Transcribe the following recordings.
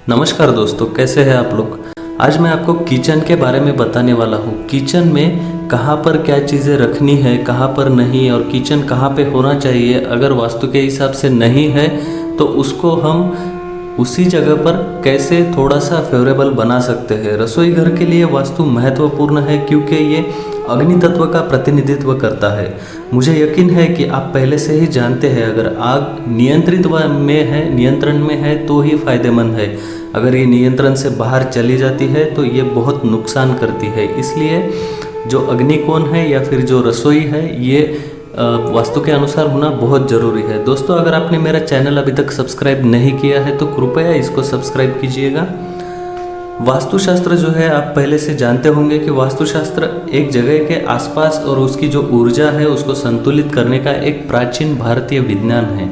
नमस्कार दोस्तों, कैसे हैं आप लोग। आज मैं आपको किचन के बारे में बताने वाला हूँ। किचन में कहाँ पर क्या चीज़ें रखनी है, कहाँ पर नहीं, और किचन कहाँ पे होना चाहिए। अगर वास्तु के हिसाब से नहीं है तो उसको हम उसी जगह पर कैसे थोड़ा सा फेवरेबल बना सकते हैं। रसोई घर के लिए वास्तु महत्वपूर्ण है क्योंकि ये अग्नि तत्व का प्रतिनिधित्व करता है। मुझे यकीन है कि आप पहले से ही जानते हैं, अगर आग नियंत्रण में है तो ही फायदेमंद है। अगर ये नियंत्रण से बाहर चली जाती है तो ये बहुत नुकसान करती है। इसलिए जो अग्निकोण है या फिर जो रसोई है, ये वास्तु के अनुसार होना बहुत ज़रूरी है। दोस्तों, अगर आपने मेरा चैनल अभी तक सब्सक्राइब नहीं किया है तो कृपया इसको सब्सक्राइब कीजिएगा। वास्तुशास्त्र जो है, आप पहले से जानते होंगे कि वास्तुशास्त्र एक जगह के आसपास और उसकी जो ऊर्जा है उसको संतुलित करने का एक प्राचीन भारतीय विज्ञान है।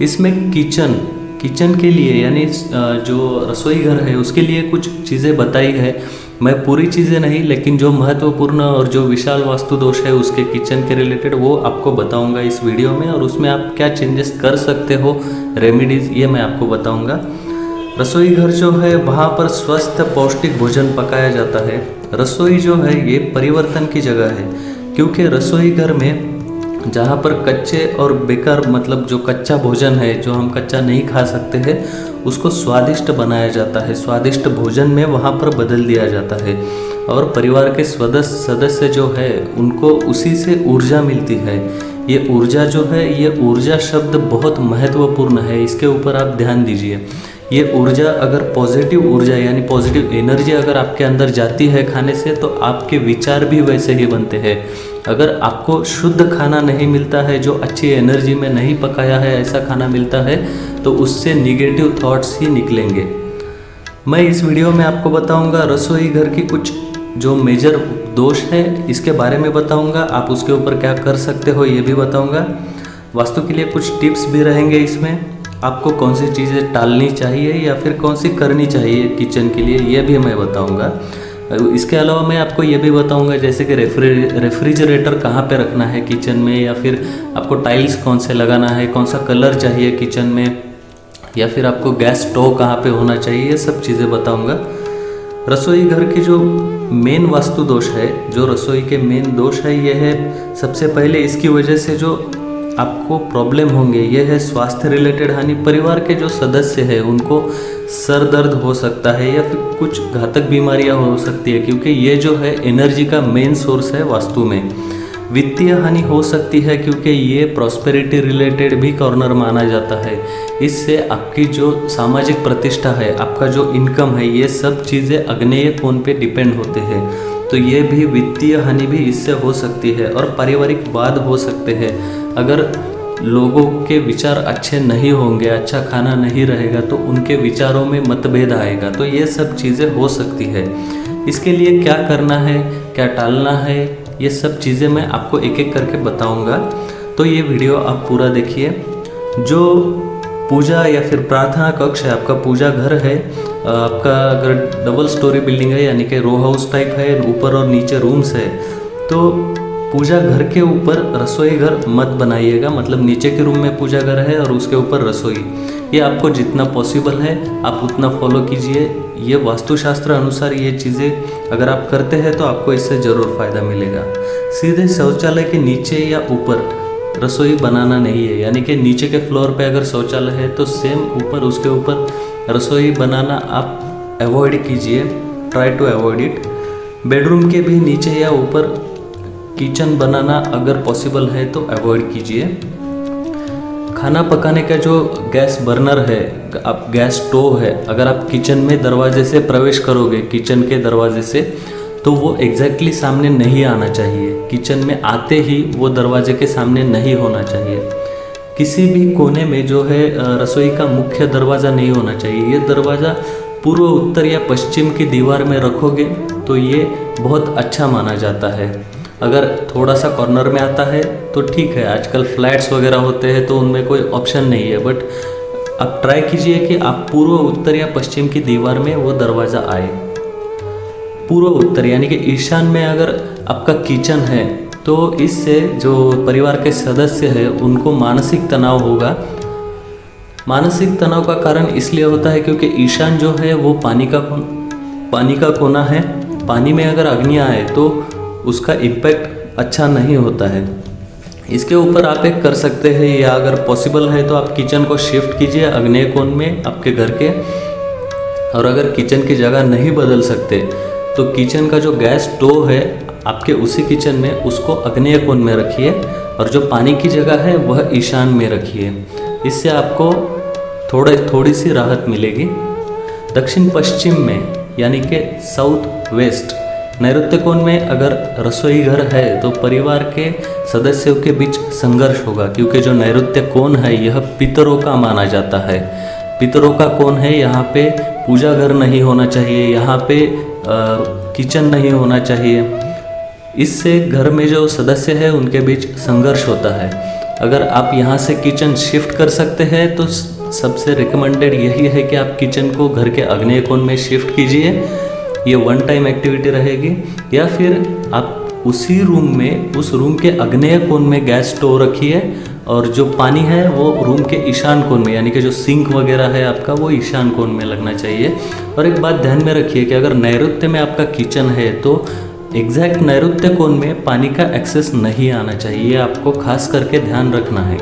इसमें किचन के लिए यानी जो रसोई घर है उसके लिए कुछ चीज़ें बताई है। मैं पूरी चीज़ें नहीं, लेकिन जो महत्वपूर्ण और जो विशाल वास्तु दोष है उसके किचन के रिलेटेड वो आपको बताऊंगा इस वीडियो में, और उसमें आप क्या चेंजेस कर सकते हो, रेमेडीज़, ये मैं आपको बताऊंगा। रसोई घर जो है वहाँ पर स्वस्थ पौष्टिक भोजन पकाया जाता है। रसोई जो है ये परिवर्तन की जगह है, क्योंकि रसोई घर में जहाँ पर कच्चे और बेकार मतलब जो कच्चा भोजन है, जो हम कच्चा नहीं खा सकते हैं, उसको स्वादिष्ट बनाया जाता है। स्वादिष्ट भोजन में वहाँ पर बदल दिया जाता है, और परिवार के सदस्य जो है उनको उसी से ऊर्जा मिलती है। ये ऊर्जा जो है, ये ऊर्जा शब्द बहुत महत्वपूर्ण है, इसके ऊपर आप ध्यान दीजिए। ये ऊर्जा अगर पॉजिटिव ऊर्जा यानी पॉजिटिव एनर्जी अगर आपके अंदर जाती है खाने से, तो आपके विचार भी वैसे ही बनते हैं। अगर आपको शुद्ध खाना नहीं मिलता है, जो अच्छी एनर्जी में नहीं पकाया है, ऐसा खाना मिलता है, तो उससे निगेटिव थॉट्स ही निकलेंगे। मैं इस वीडियो में आपको बताऊंगा रसोई घर की कुछ जो मेजर दोष है, इसके बारे में बताऊंगा। आप उसके ऊपर क्या कर सकते हो ये भी बताऊंगा। वास्तु के लिए कुछ टिप्स भी रहेंगे इसमें। आपको कौन सी चीज़ें टालनी चाहिए या फिर कौन सी करनी चाहिए किचन के लिए, ये भी मैं बताऊंगा। इसके अलावा मैं आपको ये भी बताऊंगा जैसे कि रेफ्रिजरेटर कहाँ पे रखना है किचन में, या फिर आपको टाइल्स कौन से लगाना है, कौन सा कलर चाहिए किचन में, या फिर आपको गैस स्टोव कहाँ पे होना चाहिए, ये सब चीज़ें बताऊंगा। रसोई घर की जो मेन वास्तु दोष है, जो रसोई के मेन दोष है, ये है सबसे पहले इसकी वजह से जो आपको प्रॉब्लम होंगे ये है स्वास्थ्य रिलेटेड हानि। परिवार के जो सदस्य हैं उनको सर दर्द हो सकता है या फिर कुछ घातक बीमारियां हो सकती है, क्योंकि ये जो है एनर्जी का मेन सोर्स है वास्तु में। वित्तीय हानि हो सकती है क्योंकि ये प्रॉस्पेरिटी रिलेटेड भी कॉर्नर माना जाता है। इससे आपकी जो सामाजिक प्रतिष्ठा है, आपका जो इनकम है, ये सब चीज़ें अग्नेय कोण पे डिपेंड होते हैं, तो ये भी वित्तीय हानि भी इससे हो सकती है। और पारिवारिक वाद हो सकते हैं। अगर लोगों के विचार अच्छे नहीं होंगे, अच्छा खाना नहीं रहेगा, तो उनके विचारों में मतभेद आएगा, तो ये सब चीज़ें हो सकती है। इसके लिए क्या करना है, क्या टालना है, ये सब चीज़ें मैं आपको एक एक करके बताऊंगा। तो ये वीडियो आप पूरा देखिए। जो पूजा या फिर प्रार्थना कक्ष है, आपका पूजा घर है, आपका अगर डबल स्टोरी बिल्डिंग है यानी कि रो हाउस टाइप है, ऊपर और नीचे रूम्स है, तो पूजा घर के ऊपर रसोई घर मत बनाइएगा। मतलब नीचे के रूम में पूजा घर है और उसके ऊपर रसोई। ये आपको जितना पॉसिबल है आप उतना फॉलो कीजिए। ये वास्तुशास्त्र अनुसार ये चीज़ें अगर आप करते हैं तो आपको इससे ज़रूर फ़ायदा मिलेगा। सीधे शौचालय के नीचे या ऊपर रसोई बनाना नहीं है, यानी कि नीचे के फ्लोर पे अगर शौचालय है तो सेम ऊपर उसके ऊपर रसोई बनाना आप अवॉइड कीजिए, try to avoid it. Bedroom के भी नीचे या ऊपर किचन बनाना अगर पॉसिबल है तो अवॉइड कीजिए। खाना पकाने का जो गैस बर्नर है, आप गैस स्टोव है, अगर आप किचन में दरवाजे से प्रवेश करोगे, किचन के दरवाजे से, तो वो एग्जैक्टली सामने नहीं आना चाहिए। किचन में आते ही वो दरवाजे के सामने नहीं होना चाहिए। किसी भी कोने में जो है रसोई का मुख्य दरवाज़ा नहीं होना चाहिए। ये दरवाज़ा पूर्व, उत्तर या पश्चिम की दीवार में रखोगे तो ये बहुत अच्छा माना जाता है। अगर थोड़ा सा कॉर्नर में आता है तो ठीक है, आजकल फ्लैट्स वगैरह होते हैं तो उनमें कोई ऑप्शन नहीं है, बट आप ट्राई कीजिए कि आप पूर्व, उत्तर या पश्चिम की दीवार में वो दरवाज़ा आए। पूर्व उत्तर यानी कि ईशान में अगर आपका किचन है तो इससे जो परिवार के सदस्य हैं उनको मानसिक तनाव होगा। मानसिक तनाव का कारण इसलिए होता है क्योंकि ईशान जो है वो पानी का कोना है। पानी में अगर अग्नि आए तो उसका इम्पैक्ट अच्छा नहीं होता है। इसके ऊपर आप एक कर सकते हैं, या अगर पॉसिबल है तो आप किचन को शिफ्ट कीजिए आग्नेय कोण में आपके घर के। और अगर किचन की जगह नहीं बदल सकते तो किचन का जो गैस स्टोव है आपके उसी किचन में, उसको आग्नेय कोण में रखिए और जो पानी की जगह है वह ईशान में रखिए। इससे आपको थोड़ी सी राहत मिलेगी। दक्षिण पश्चिम में यानी कि साउथ वेस्ट नैऋत्य कोण में अगर रसोई घर है तो परिवार के सदस्यों के बीच संघर्ष होगा, क्योंकि जो नैऋत्य कोण है यह पितरों का माना जाता है। पितरों का कोण है, यहाँ पे पूजा घर नहीं होना चाहिए, यहाँ पे किचन नहीं होना चाहिए। इससे घर में जो सदस्य है उनके बीच संघर्ष होता है। अगर आप यहाँ से किचन शिफ्ट कर सकते हैं तो सबसे रिकमेंडेड यही है कि आप किचन को घर के आग्नेय कोण में शिफ्ट कीजिए। ये वन टाइम एक्टिविटी रहेगी। या फिर आप उसी रूम में, उस रूम के आग्नेय कोण में गैस स्टोव रखिए और जो पानी है वो रूम के ईशान कोण में, यानी कि जो सिंक वगैरह है आपका वो ईशान कोण में लगना चाहिए। और एक बात ध्यान में रखिए कि अगर नैऋत्य में आपका किचन है तो एग्जैक्ट नैऋत्य कोण में पानी का एक्सेस नहीं आना चाहिए, ये आपको खास करके ध्यान रखना है।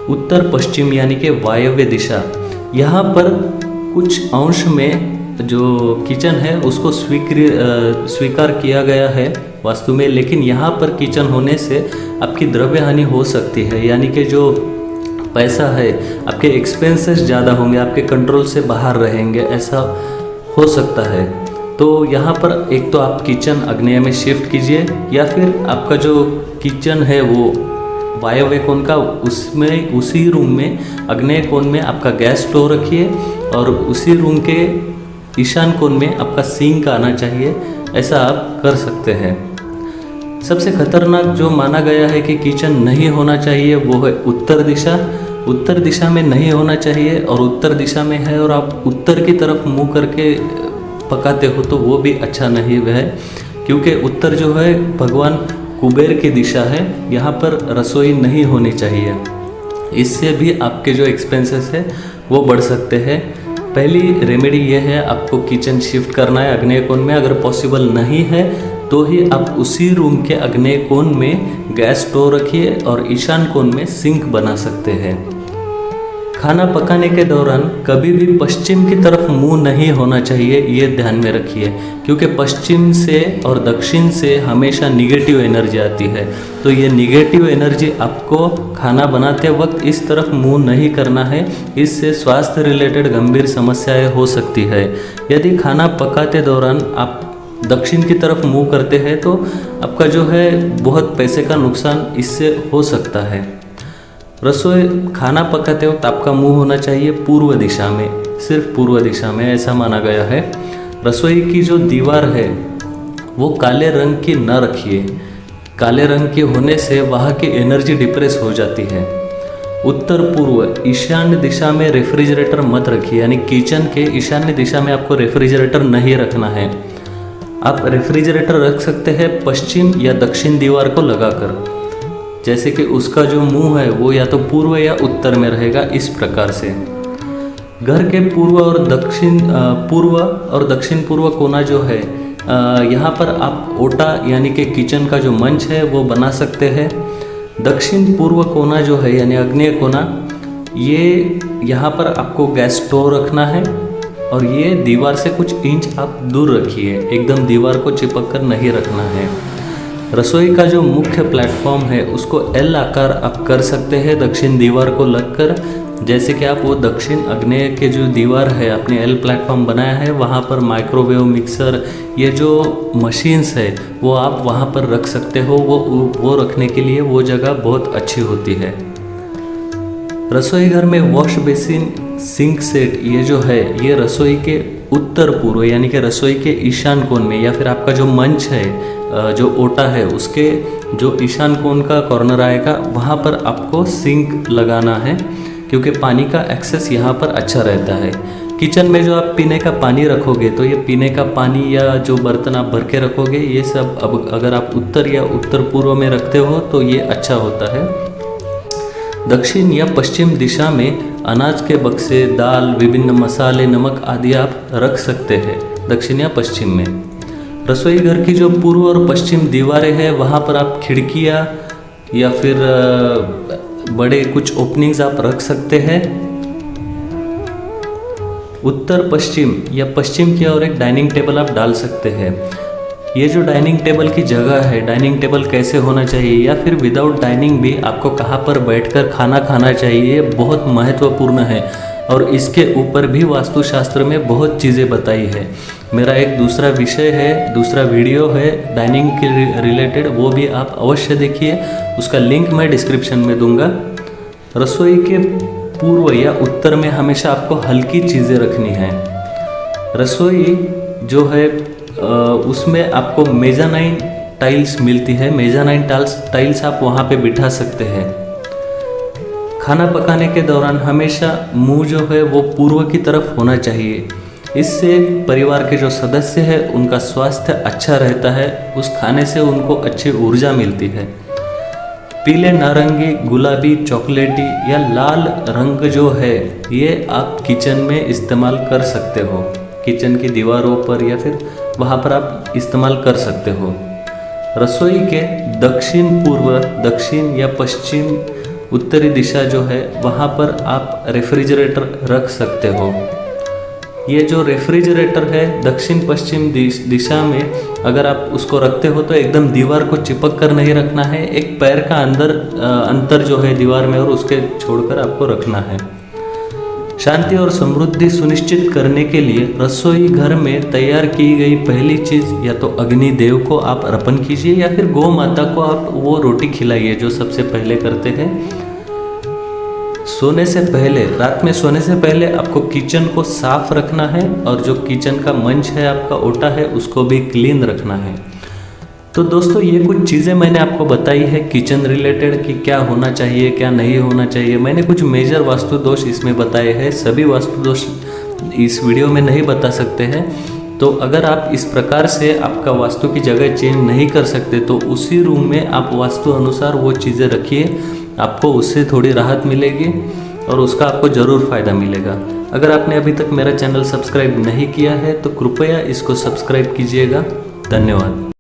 उत्तर पश्चिम यानी कि वायव्य दिशा, यहाँ पर कुछ अंश में जो किचन है उसको स्वीकार किया गया है वास्तु में, लेकिन यहाँ पर किचन होने से आपकी द्रव्य हानि हो सकती है। यानी कि जो पैसा है, आपके एक्सपेंसेस ज़्यादा होंगे, आपके कंट्रोल से बाहर रहेंगे, ऐसा हो सकता है। तो यहाँ पर एक तो आप किचन आग्नेय में शिफ्ट कीजिए, या फिर आपका जो किचन है वो वायव्य कोण का, उसमें उसी रूम में आग्नेय कोण में आपका गैस स्टोव रखिए और उसी रूम के ईशान कोण में आपका सिंक आना चाहिए। ऐसा आप कर सकते हैं। सबसे खतरनाक जो माना गया है कि किचन नहीं होना चाहिए वो है उत्तर दिशा। उत्तर दिशा में नहीं होना चाहिए, और उत्तर दिशा में है और आप उत्तर की तरफ मुंह करके पकाते हो तो वो भी अच्छा नहीं है, क्योंकि उत्तर जो है भगवान कुबेर की दिशा है, यहाँ पर रसोई नहीं होनी चाहिए। इससे भी आपके जो एक्सपेंसेस है वो बढ़ सकते हैं। पहली रेमेडी ये है, आपको किचन शिफ्ट करना है आग्नेय कोण में। अगर पॉसिबल नहीं है तो ही आप उसी रूम के आग्नेय कोण में गैस स्टोव रखिए और ईशान कोण में सिंक बना सकते हैं। खाना पकाने के दौरान कभी भी पश्चिम की तरफ मुंह नहीं होना चाहिए, ये ध्यान में रखिए, क्योंकि पश्चिम से और दक्षिण से हमेशा निगेटिव एनर्जी आती है। तो ये निगेटिव एनर्जी आपको खाना बनाते वक्त इस तरफ मुंह नहीं करना है, इससे स्वास्थ्य रिलेटेड गंभीर समस्याएं हो सकती है। यदि खाना पकाते दौरान आप दक्षिण की तरफ मुंह करते हैं तो आपका जो है बहुत पैसे का नुकसान इससे हो सकता है। रसोई खाना पकाते वक्त आपका मुंह होना चाहिए पूर्व दिशा में, सिर्फ पूर्व दिशा में, ऐसा माना गया है। रसोई की जो दीवार है वो काले रंग की न रखिए, काले रंग के होने से वहाँ की एनर्जी डिप्रेस हो जाती है। उत्तर पूर्व ईशान्य दिशा में रेफ्रिजरेटर मत रखिए, यानी किचन के ईशान्य दिशा में आपको रेफ्रिजरेटर नहीं रखना है। आप रेफ्रिजरेटर रख सकते हैं पश्चिम या दक्षिण दीवार को लगाकर, जैसे कि उसका जो मुंह है वो या तो पूर्व या उत्तर में रहेगा, इस प्रकार से। घर के पूर्व और दक्षिण पूर्व कोना जो है, यहाँ पर आप ओटा यानी कि किचन का जो मंच है वो बना सकते हैं। दक्षिण पूर्व कोना जो है यानी आग्नेय कोना, ये यहाँ पर आपको गैस स्टोव रखना है और ये दीवार से कुछ इंच आप दूर रखिए, एकदम दीवार को चिपक कर नहीं रखना है। रसोई का जो मुख्य प्लेटफॉर्म है उसको एल आकार आप कर सकते हैं दक्षिण दीवार को लगकर, जैसे कि आप वो दक्षिण आग्नेय के जो दीवार है आपने एल प्लेटफॉर्म बनाया है, वहाँ पर माइक्रोवेव, मिक्सर, ये जो मशीन्स है वो आप वहाँ पर रख सकते हो। वो रखने के लिए वो जगह बहुत अच्छी होती है। रसोई घर में वॉश बेसिन, सिंक सेट, ये जो है ये रसोई के उत्तर पूर्व यानी कि रसोई के ईशान कोण में, या फिर आपका जो मंच है, जो ओटा है, उसके जो ईशान कोण का कॉर्नर आएगा वहाँ पर आपको सिंक लगाना है, क्योंकि पानी का एक्सेस यहाँ पर अच्छा रहता है। किचन में जो आप पीने का पानी रखोगे तो ये पीने का पानी या जो बर्तन आप भर के रखोगे, ये सब अब अगर आप उत्तर या उत्तर पूर्व में रखते हो तो ये अच्छा होता है। दक्षिण या पश्चिम दिशा में अनाज के बक्से, दाल, विभिन्न मसाले, नमक आदि आप रख सकते हैं दक्षिण या पश्चिम में। रसोई घर की जो पूर्व और पश्चिम दीवारें हैं वहाँ पर आप खिड़कियाँ या फिर बड़े कुछ ओपनिंग्स आप रख सकते हैं। उत्तर पश्चिम या पश्चिम की ओर एक डाइनिंग टेबल आप डाल सकते हैं। ये जो डाइनिंग टेबल की जगह है, डाइनिंग टेबल कैसे होना चाहिए या फिर विदाउट डाइनिंग भी आपको कहाँ पर बैठकर खाना खाना चाहिए, बहुत महत्वपूर्ण है और इसके ऊपर भी वास्तुशास्त्र में बहुत चीज़ें बताई है। मेरा एक दूसरा विषय है, दूसरा वीडियो है डाइनिंग के रिलेटेड, वो भी आप अवश्य देखिए, उसका लिंक मैं डिस्क्रिप्शन में दूंगा। रसोई के पूर्व या उत्तर में हमेशा आपको हल्की चीज़ें रखनी है। रसोई जो है उसमें आपको मेजानाइन टाइल्स मिलती है, मेजानाइन टाइल्स आप वहाँ पे बिठा सकते हैं। खाना पकाने के दौरान हमेशा मुंह जो है वो पूर्व की तरफ होना चाहिए। इससे परिवार के जो सदस्य हैं उनका स्वास्थ्य अच्छा रहता है, उस खाने से उनको अच्छी ऊर्जा मिलती है। पीले, नारंगी, गुलाबी, चॉकलेटी या लाल रंग जो है ये आप किचन में इस्तेमाल कर सकते हो। किचन की दीवारों पर या फिर वहाँ पर आप इस्तेमाल कर सकते हो। रसोई के दक्षिण पूर्व, दक्षिण या पश्चिम, उत्तरी दिशा जो है वहाँ पर आप रेफ्रिजरेटर रख सकते हो। ये जो रेफ्रिजरेटर है दक्षिण पश्चिम दिशा में अगर आप उसको रखते हो तो एकदम दीवार को चिपक कर नहीं रखना है, एक पैर का अंतर जो है दीवार में और उसके छोड़कर आपको रखना है। शांति और समृद्धि सुनिश्चित करने के लिए रसोई घर में तैयार की गई पहली चीज़ या तो अग्निदेव को आप अर्पण कीजिए या फिर गौ माता को आप वो रोटी खिलाइए जो सबसे पहले करते हैं। सोने से पहले, रात में सोने से पहले आपको किचन को साफ रखना है और जो किचन का मंच है, आपका ओटा है, उसको भी क्लीन रखना है। तो दोस्तों ये कुछ चीज़ें मैंने आपको बताई है किचन रिलेटेड कि क्या होना चाहिए, क्या नहीं होना चाहिए। मैंने कुछ मेजर वास्तु दोष इसमें बताए हैं, सभी वास्तु दोष इस वीडियो में नहीं बता सकते हैं। तो अगर आप इस प्रकार से आपका वास्तु की जगह चेंज नहीं कर सकते तो उसी रूम में आप वास्तु अनुसार वो चीज़ें रखिए, आपको उससे थोड़ी राहत मिलेगी और उसका आपको ज़रूर फ़ायदा मिलेगा। अगर आपने अभी तक मेरा चैनल सब्सक्राइब नहीं किया है तो कृपया इसको सब्सक्राइब कीजिएगा। धन्यवाद।